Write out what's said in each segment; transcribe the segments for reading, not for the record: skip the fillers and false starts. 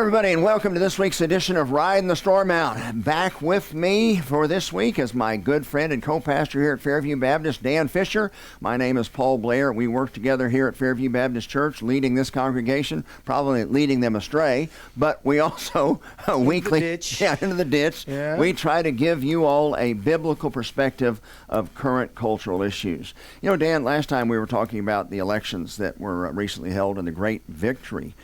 everybody, and welcome to this week's edition of Ridin the Storm Out. Back with me for this week is my good friend and co-pastor here at Fairview Baptist, Dan Fisher. My name is Paul Blair. We work together here at Fairview Baptist Church, leading this congregation, probably leading them astray, but we also weekly into the ditch. Yeah. We try to give you all a biblical perspective of current cultural issues. You know, Dan, last time we were talking about the elections that were recently held and the great victory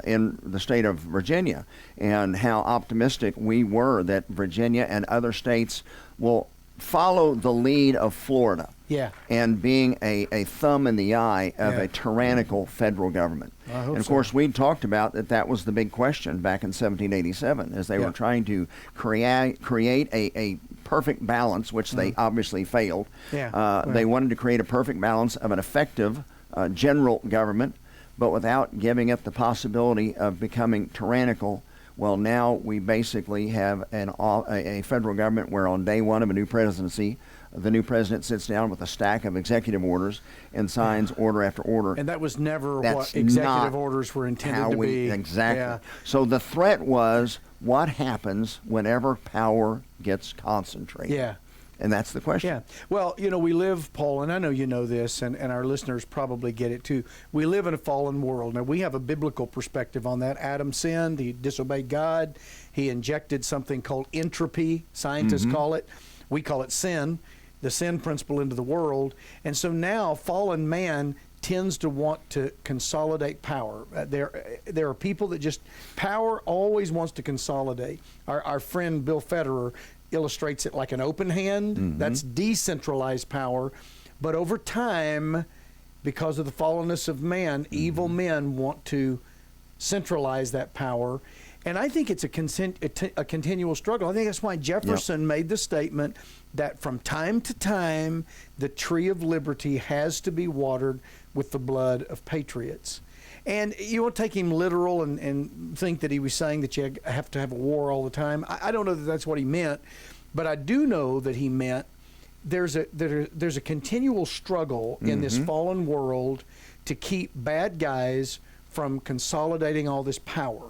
in the state of Virginia, and how optimistic we were that Virginia and other states will follow the lead of Florida. Yeah. And being a thumb in the eye of a tyrannical federal government. And of course, we talked about that was the big question back in 1787, as they were trying to create a perfect balance, which they obviously failed. They wanted to create a perfect balance of an effective general government, but without giving it the possibility of becoming tyrannical. Well, now we basically have a federal government where on day one of a new presidency, the new president sits down with a stack of executive orders and signs order after order. And that was never what executive orders were intended to be. Exactly. Yeah. So the threat was what happens whenever power gets concentrated. Yeah. And that's the question. Yeah. Well, you know, we live, Paul, and I know you know this, and our listeners probably get it too. We live in a fallen world. Now, we have a biblical perspective on that. Adam sinned. He disobeyed God. He injected something called entropy, scientists call it. We call it sin, the sin principle into the world. And so now fallen man tends to want to consolidate power. There are people that just, power always wants to consolidate. Our friend Bill Federer illustrates it like an open hand. That's decentralized power. But over time, because of the fallenness of man, evil men want to centralize that power. And I think it's a continual struggle. I think that's why Jefferson made the statement that from time to time, the tree of liberty has to be watered with the blood of patriots. And you won't take him literal and think that he was saying that you have to have a war all the time. I don't know that that's what he meant, but I do know that he meant there's a continual struggle in this fallen world to keep bad guys from consolidating all this power.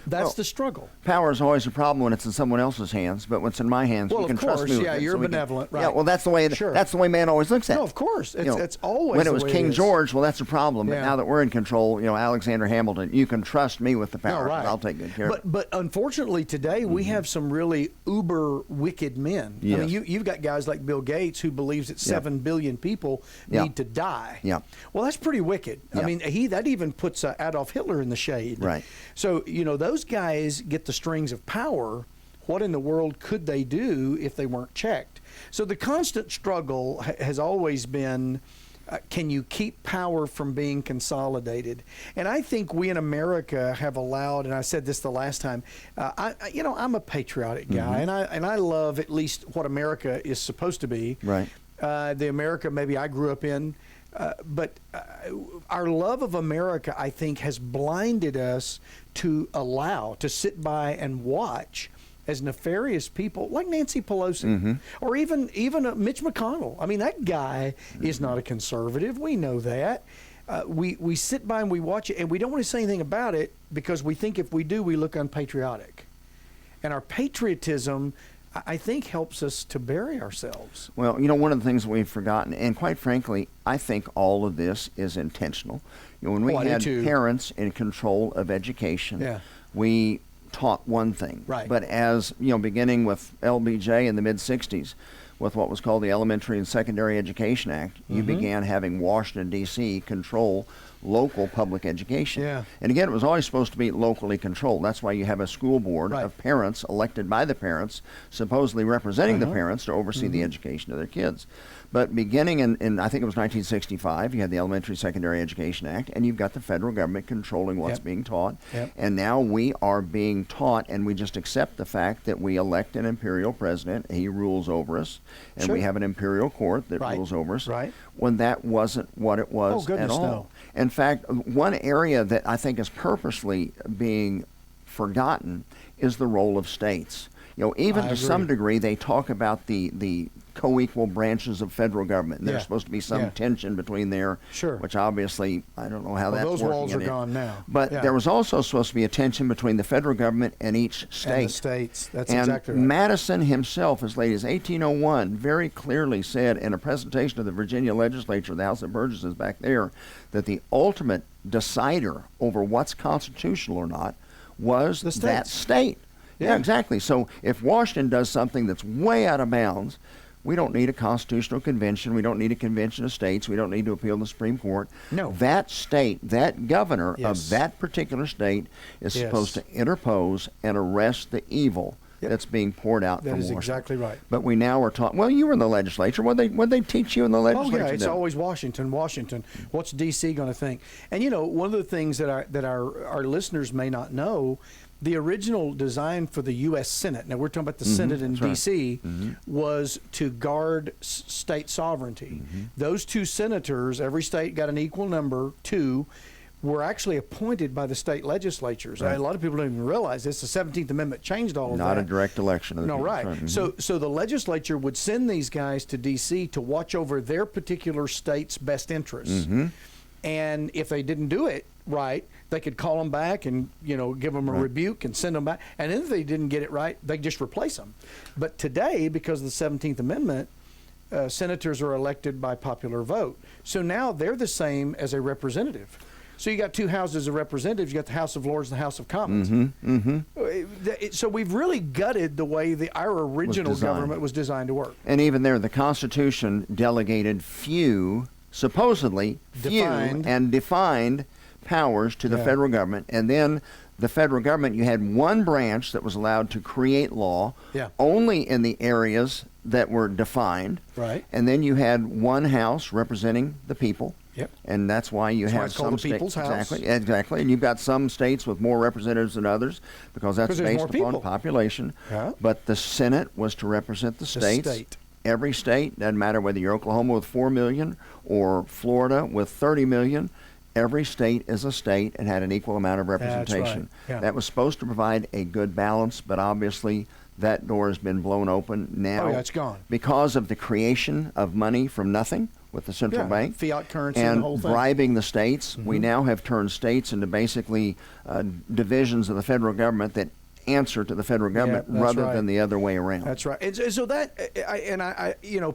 That's the struggle. Power is always a problem when it's in someone else's hands, but when it's in my hands, you can trust me with it. You're benevolent, right? Yeah, well, that's the way that's the way man always looks at it. No, of course. It's always when it was King George, well, that's a problem. But now that we're in control, Alexander Hamilton, you can trust me with the power. I'll take good care of it. But unfortunately, today we have some really uber wicked men. Yes. I mean, you've got guys like Bill Gates who believes that 7 billion people need to die. Yeah. Well, that's pretty wicked. I mean, that even puts Adolf Hitler in the shade. Right. So those guys get the strings of power. What in the world could they do if they weren't checked? So the constant struggle has always been, can you keep power from being consolidated? And I think we in America have allowed, and I said this the last time, I'm a patriotic guy, and I love at least what America is supposed to be. Right. The America maybe I grew up in. But our love of America, I think, has blinded us to sit by and watch as nefarious people like Nancy Pelosi or even Mitch McConnell. I mean, that guy is not a conservative. We know that. We sit by and we watch it, and we don't want to say anything about it because we think if we do, we look unpatriotic. And our patriotism, I think, helps us to bury ourselves. Well, one of the things we've forgotten, and quite frankly, I think all of this is intentional. When we had parents in control of education, we taught one thing. Right. But as, beginning with LBJ in the mid-'60s, with what was called the Elementary and Secondary Education Act, you began having Washington, D.C. control local public education. Yeah. And again, it was always supposed to be locally controlled. That's why you have a school board of parents elected by the parents, supposedly representing the parents to oversee the education of their kids. But beginning in I think it was 1965, you had the Elementary Secondary Education Act, and you've got the federal government controlling what's being taught. And now we are being taught, and we just accept the fact that we elect an imperial president, he rules over us, and we have an imperial court that rules over us, when that wasn't what it was at all. No. In fact, one area that I think is purposely being forgotten is the role of states. even I to some agree. degree, they talk about the co-equal branches of federal government. And there's supposed to be some tension between there, Sure. which obviously I don't know how that's those working. walls are gone now. But there was also supposed to be a tension between the federal government and each state. And the states. That's And exactly right. Madison himself, as late as 1801, very clearly said in a presentation of the Virginia legislature, the House of Burgesses back there, that the ultimate decider over what's constitutional or not was that state. Yeah, exactly. So if Washington does something that's way out of bounds, we don't need a constitutional convention. We don't need a convention of states. We don't need to appeal to the Supreme Court. No. That state, that governor of that particular state is supposed to interpose and arrest the evil that's being poured out from Washington. That is exactly right. But we now are taught, well, you were in the legislature. What they teach you in the legislature? Oh, yeah, it's then? always Washington, Washington. What's D.C. going to think? And, one of the things that our listeners may not know, the original design for the U.S. Senate, now we're talking about the Senate in D.C., was to guard state sovereignty. Those two senators, every state got an equal number, two, were actually appointed by the state legislatures. Right. A lot of people don't even realize this. The 17th Amendment changed all of that. Not a direct election. No, right. So the legislature would send these guys to D.C. to watch over their particular state's best interests. And if they didn't do it right, they could call them back and, give them a rebuke and send them back. And if they didn't get it right, they just replace them. But today, because of the 17th Amendment, senators are elected by popular vote. So now they're the same as a representative. So you got two houses of representatives. You got the House of Lords and the House of Commons. So we've really gutted the way our original government was designed to work. And even there, the Constitution delegated supposedly defined powers to the federal government. And then the federal government, you had one branch that was allowed to create law only in the areas that were defined. Right. And then you had one house representing the people. Yep. And that's why you have some states. People's House. Exactly. And you've got some states with more representatives than others because that's based upon population. Yeah. But the Senate was to represent the states. Every state, doesn't matter whether you're Oklahoma with 4 million or Florida with 30 million, every state is a state and had an equal amount of representation. That's right. Yeah. That was supposed to provide a good balance, but obviously that door has been blown open now. Oh, yeah, it's gone. Because of the creation of money from nothing with the central bank. Fiat currency and the whole thing. bribing the states. We now have turned states into basically divisions of the federal government that answer to the federal government rather than the other way around. That's right. And so that,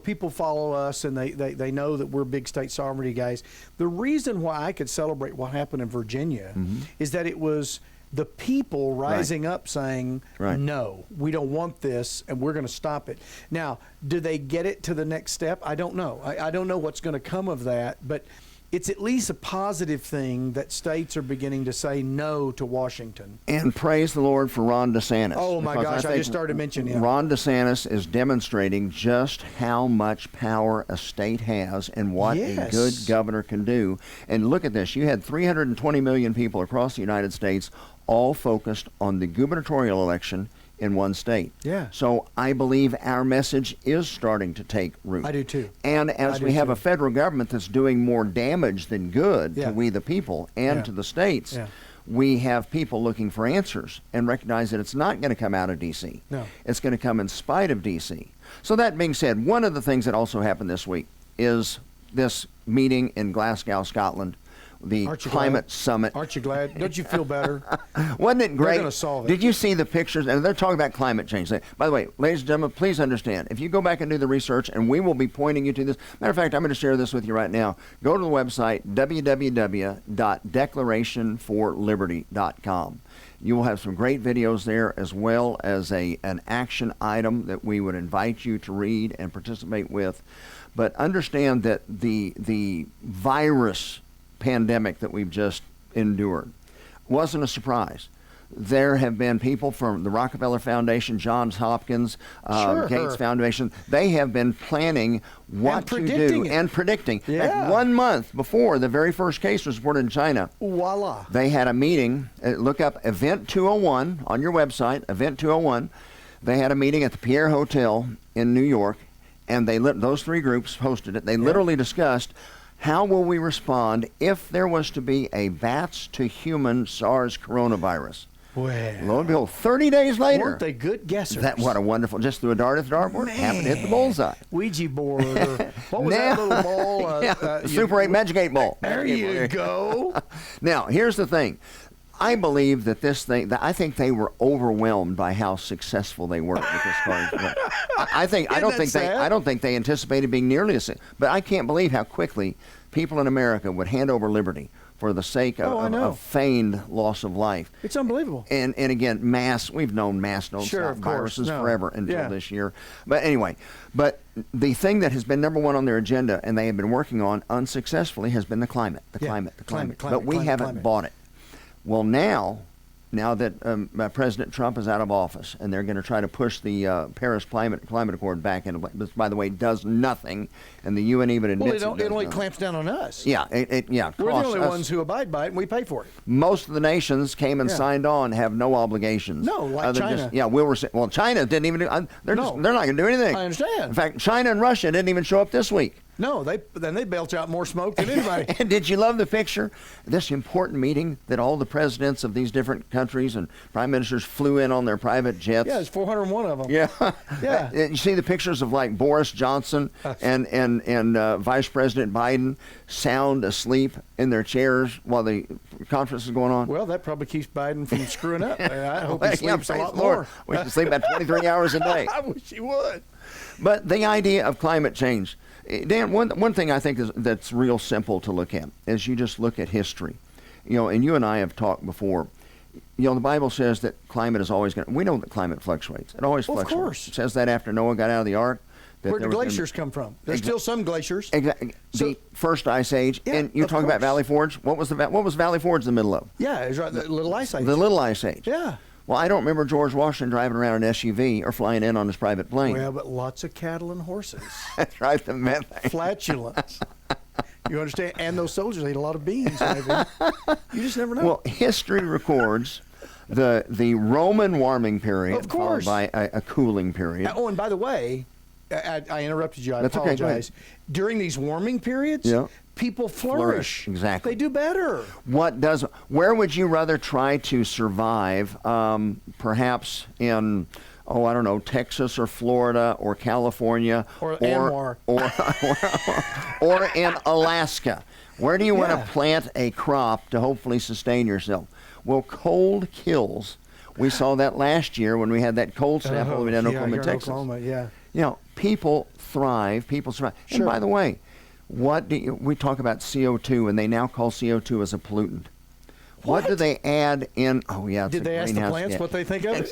people follow us and they know that we're big state sovereignty guys. The reason why I could celebrate what happened in Virginia is that it was the people rising up saying, no, we don't want this and we're going to stop it. Now, do they get it to the next step? I don't know. I don't know what's going to come of that, but it's at least a positive thing that states are beginning to say no to Washington. And praise the Lord for Ron DeSantis. Oh, my gosh, I just started mentioning him. Ron DeSantis is demonstrating just how much power a state has and what a good governor can do. And look at this. You had 320 million people across the United States all focused on the gubernatorial election in one state. Yeah. So I believe our message is starting to take root. I do too. And as we have a federal government that's doing more damage than good to we the people and to the states, we have people looking for answers and recognize that it's not going to come out of D.C. No. It's going to come in spite of D.C. So that being said, one of the things that also happened this week is this meeting in Glasgow, Scotland, the climate summit. Aren't you glad? Don't you feel better? Wasn't it great? They're going to solve it. Did you see the pictures? And they're talking about climate change. By the way, ladies and gentlemen, please understand, if you go back and do the research, and we will be pointing you to this. Matter of fact, I'm going to share this with you right now. Go to the website, www.declarationforliberty.com. You will have some great videos there, as well as an action item that we would invite you to read and participate with. But understand that the virus pandemic that we've just endured wasn't a surprise. There have been people from the Rockefeller Foundation, Johns Hopkins, Gates Foundation. They have been planning what to do and predicting. Like 1 month before the very first case was reported in China, voila, they had a meeting. Look up Event 201 on your website, Event 201. They had a meeting at the Pierre Hotel in New York, and those three groups hosted it. They literally discussed, how will we respond if there was to be a bats to human SARS coronavirus? Well, Lo and behold, 30 days later. weren't they good guessers? What a wonderful, just threw a dart at the dartboard, happened to hit the bullseye. Ouija board. Or, what was that little ball? The Super 8 Magic 8 ball. There you go. Now, here's the thing. I believe that I think they were overwhelmed by how successful they were with this card. I don't think they anticipated being nearly as, but I can't believe how quickly people in America would hand over liberty for the sake of feigned loss of life. It's unbelievable. And again, we've known masks don't stop viruses forever until this year. But anyway, the thing that has been number one on their agenda and they have been working on unsuccessfully has been the climate. But we haven't bought it. Well, now that President Trump is out of office and they're going to try to push the Paris Climate Accord back into place, by the way, does nothing, and the UN even admits it only clamps down on us. Yeah, we're the only ones who abide by it, and we pay for it. Most of the nations came and signed on, have no obligations. No, like China. Well, China didn't even do. They're not going to do anything. I understand. In fact, China and Russia didn't even show up this week. No, they belch out more smoke than anybody. And did you love the picture? This important meeting that all the presidents of these different countries and prime ministers flew in on their private jets. Yeah, there's 401 of them. Yeah. You see the pictures of like Boris Johnson and Vice President Biden sound asleep in their chairs while the conference is going on. Well, that probably keeps Biden from screwing up. I hope he sleeps a lot more. We should sleep about 23 hours a day. I wish he would. But the idea of climate change, Dan, one thing I think that's real simple to look at is you just look at history. And you and I have talked before. The Bible says that climate is always going to, we know that climate fluctuates. It always fluctuates. Of course. It says that after Noah got out of the ark. Where'd the glaciers come from? There's still some glaciers. Exactly. The first ice age. Yeah, and you're talking about Valley Forge. What was Valley Forge in the middle of? Yeah, it was right, the Little Ice Age. The Little Ice Age. Yeah. Well, I don't remember George Washington driving around an SUV or flying in on his private plane. Well, but lots of cattle and horses. That's right, the methane. Flatulence. You understand? And those soldiers ate a lot of beans. Maybe. You just never know. Well, history records the Roman warming period, followed by a cooling period. Oh, and by the way, I interrupted you. I That's apologize. Okay, during these warming periods, people flourish. Exactly. They do better. Where would you rather try to survive? Perhaps in, I don't know, Texas or Florida or California or Anwar. or in Alaska. Where do you want to plant a crop to hopefully sustain yourself? Well, cold kills. We saw that last year when we had that cold snap all the way down Oklahoma, Texas. Oklahoma, people thrive. People survive. Sure. And by the way, we talk about CO2, and they now call CO2 as a pollutant. What do they add in? Oh, yeah. Did they ask the plants what they think of it?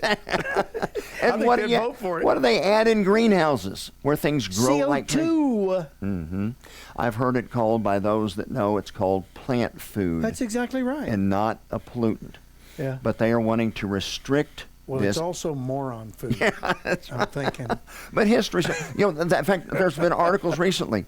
And what do they add in greenhouses where things grow like CO2. Mm-hmm. I've heard it called by those that know it's called plant food. That's exactly right. And not a pollutant. Yeah. But they are wanting to restrict Well, it's also moron food. Yeah, that's I'm thinking. But history, in fact, there's been articles recently.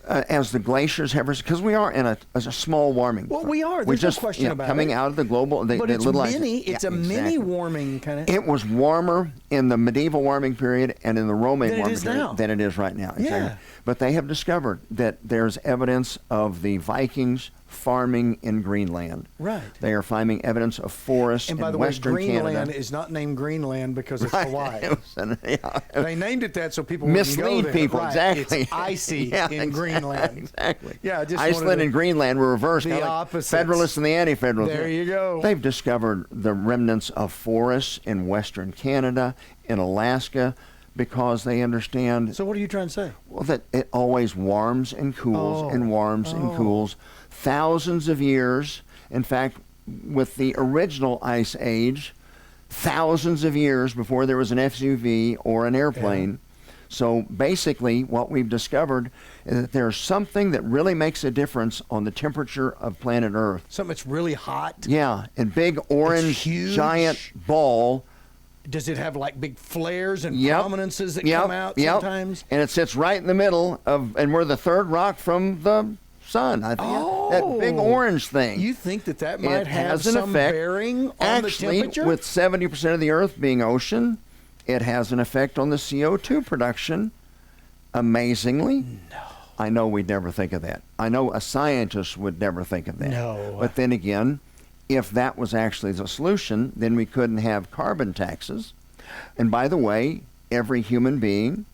As the glaciers have, because we are in a small warming. Well, we are. There's no question about coming it. out of the global, but the it's little mini. ice. It's a mini warming kind of. It was warmer in the medieval warming period and in the Roman warming period than it is right now. Exactly. Yeah. But they have discovered that there's evidence of the Vikings farming in Greenland. Right. They are finding evidence of forests in Western Canada. And by the way, Greenland is not named Greenland because it's Hawaii. They named it that so people mislead wouldn't go there. people. Right. Exactly. It's icy in Greenland. Exactly. Yeah. Iceland and Greenland were reversed. The like opposites. Federalists and the anti-federalists. There you go. They've discovered the remnants of forests in Western Canada, in Alaska, because they understand. So what are you trying to say? Well, that it always warms and cools and warms and cools. Thousands of years. In fact, with the original ice age, thousands of years before there was an SUV or an airplane. Yeah. So basically, what we've discovered is that there's something that really makes a difference on the temperature of planet Earth. Something that's really hot. Yeah, and big orange giant ball. Does it have like big flares and prominences that come out sometimes? And it sits right in the middle of, and we're the third rock from the sun. I think that big orange thing. You think that might have some bearing on the temperature? With 70% of the Earth being ocean, it has an effect on the CO2 production. Amazingly. No. I know we'd never think of that. I know a scientist would never think of that. No. But then again, if that was actually the solution, then we couldn't have carbon taxes. And by the way, every human being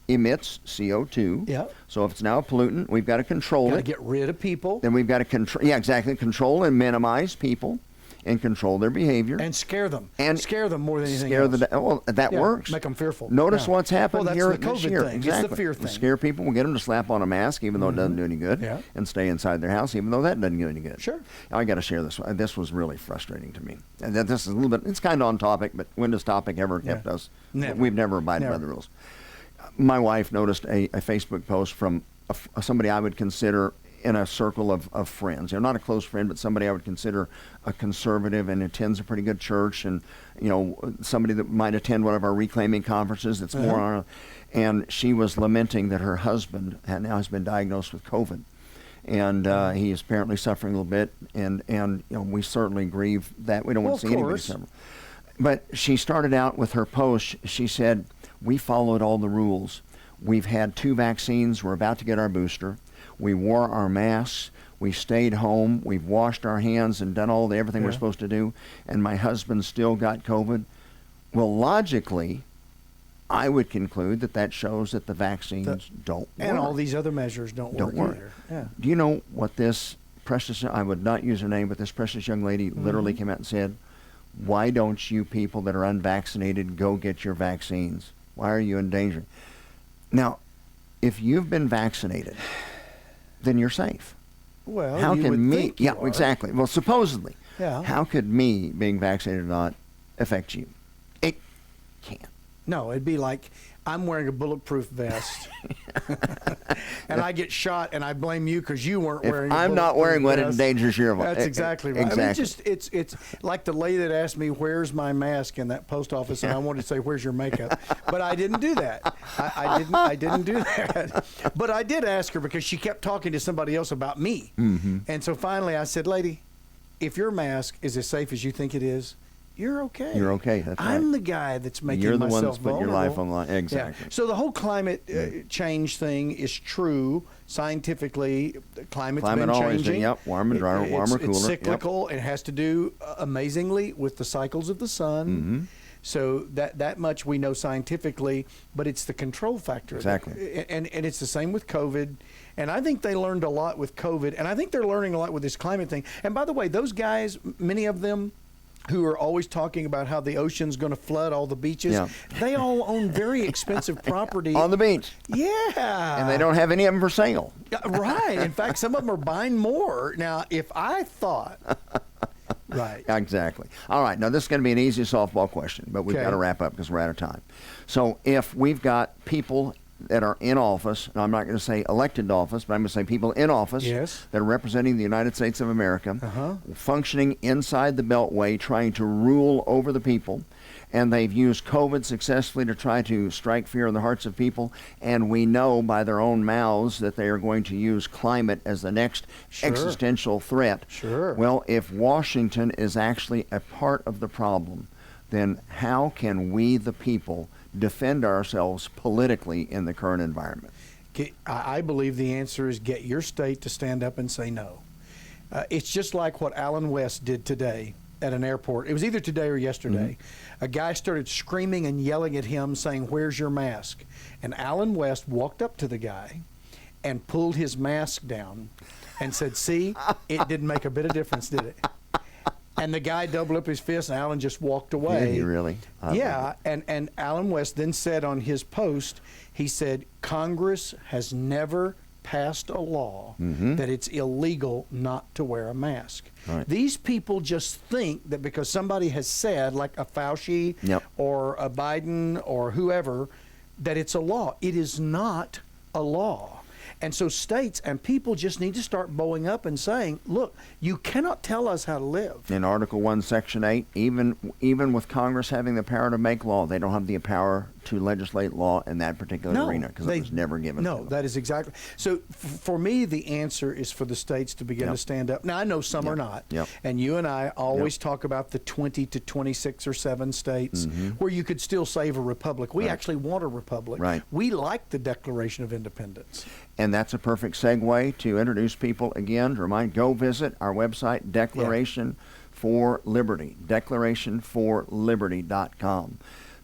emits CO2. Yeah. So if it's now a pollutant, we've got to control Got to it. get rid of people. Then we've got to control and minimize people and control their behavior. And scare them. And scare them more than anything scare else. Well, that works. Make them fearful. Notice Yeah. what's happened well, that's here the this COVID year. thing. Exactly. It's the fear thing. Scare people. We'll get them to slap on a mask, even though it doesn't do any good, Yeah. and stay inside their house, even though that doesn't do any good. Sure. I got to share this. This was really frustrating to me. And this is a little bit. It's kind of on topic, but when does topic ever kept us? Never. We've never abided by the rules. My wife noticed a Facebook post from somebody I would consider in a circle of friends. Not a close friend, but somebody I would consider a conservative and attends a pretty good church, and somebody that might attend one of our reclaiming conferences. That's more on. And she was lamenting that her husband now has been diagnosed with COVID, and he is apparently suffering a little bit. And we certainly grieve that. We don't want to see anybody suffer. But she started out with her post. She said, "We followed all the rules. We've had 2 vaccines. We're about to get our booster. We wore our masks. We stayed home. We've washed our hands and done everything we're supposed to do. And my husband still got COVID." Well, logically, I would conclude that shows that the vaccines don't work. And all these other measures don't work either. Yeah. Do you know what this precious, I would not use her name, but this precious young lady literally came out and said, "Why don't you people that are unvaccinated go get your vaccines? Why are you endangering?" Now, if you've been vaccinated, then you're safe. Well, how you can would me? think you Yeah, are. exactly. Well, supposedly, Yeah. how could me being vaccinated or not affect you? It can't. No, it'd be like I'm wearing a bulletproof vest, and I get shot, and I blame you because you weren't If wearing. I'm not wearing what endangers your life. That's exactly right. Exactly. I mean, it's like the lady that asked me, "Where's my mask?" in that post office, and I wanted to say, "Where's your makeup?" But I didn't do that. I didn't do that. But I did ask her because she kept talking to somebody else about me, and so finally I said, "Lady, if your mask is as safe as you think it is, you're okay. You're okay. That's right. I'm the guy that's making You're the myself one that's putting your life on the line. Exactly. Yeah. So the whole climate change thing is true. Scientifically, the climate's been always changing. Yep, warm and drier, warmer, cooler. It's cyclical. It has to do amazingly with the cycles of the sun. So that much we know scientifically, but it's the control factor. Exactly. And it's the same with COVID. And I think they learned a lot with COVID. And I think they're learning a lot with this climate thing. And by the way, those guys, many of them, who are always talking about how the ocean's going to flood all the beaches. Yeah. They all own very expensive property. On the beach. Yeah. And they don't have any of them for sale. Right. In fact, some of them are buying more. Now, if I thought... Right. Exactly. All right. Now, this is going to be an easy softball question, but we've got to wrap up because we're out of time. So if we've got people that are in office, and I'm not going to say elected office, but I'm going to say people in office that are representing the United States of America, functioning inside the Beltway, trying to rule over the people, and they've used COVID successfully to try to strike fear in the hearts of people, and we know by their own mouths that they are going to use climate as the next existential threat. Well, if Washington is actually a part of the problem, then how can we, the people, defend ourselves politically in the current environment? I believe the answer is get your state to stand up and say no. It's just like what Alan West did today at an airport. It was either today or yesterday. A guy started screaming and yelling at him saying, "Where's your mask?" And Alan West walked up to the guy and pulled his mask down and said, "See, it didn't make a bit of difference, did it?" And the guy doubled up his fist, and Alan just walked away. Did he really? And Alan West then said on his post, he said, Congress has never passed a law that it's illegal not to wear a mask. Right. These people just think that because somebody has said, like a Fauci or a Biden or whoever, that it's a law. It is not a law. And so states and people just need to start bowing up and saying, look, you cannot tell us how to live. In Article 1, Section 8, even with Congress having the power to make law, they don't have the power to legislate law in that particular arena because it was never given to them. That is exactly. So for me, the answer is for the states to begin to stand up. Now, I know some are not. And you and I always talk about the 20 to 26 or 7 states where you could still save a republic. We actually want a republic. We like the Declaration of Independence. And that's a perfect segue to introduce people again. To remind, go visit our website, Declaration for Liberty, declarationforliberty.com.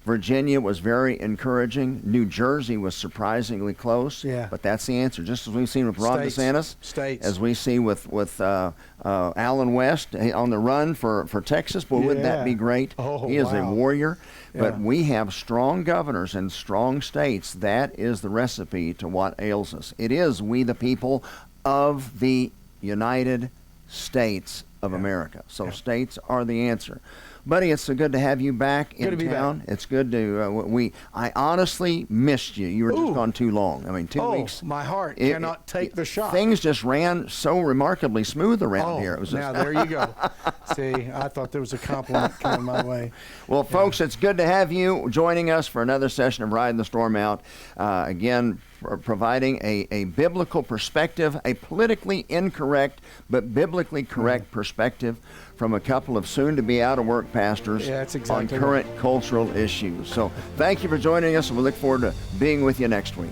Virginia was very encouraging. New Jersey was surprisingly close. Yeah. But that's the answer. Just as we've seen with Ron DeSantis. States. As we see with Alan West on the run for Texas. Boy, wouldn't that be great? Oh, he is a wow. warrior. But Yeah. we have strong governors and strong states. That is the recipe to what ails us. It is we the people of the United States of America. So states are the answer. Buddy, it's so good to have you back in town. Back. It's good to I honestly missed you. You were just gone too long. I mean, 2 weeks. My heart cannot take the shock. Things just ran so remarkably smooth around here. It was now just there you go. See, I thought there was a compliment coming my way. Well, folks, it's good to have you joining us for another session of Riding the Storm Out. Again, providing a biblical perspective, a politically incorrect but biblically correct perspective from a couple of soon-to-be out-of-work pastors on current cultural issues. So thank you for joining us, and we look forward to being with you next week.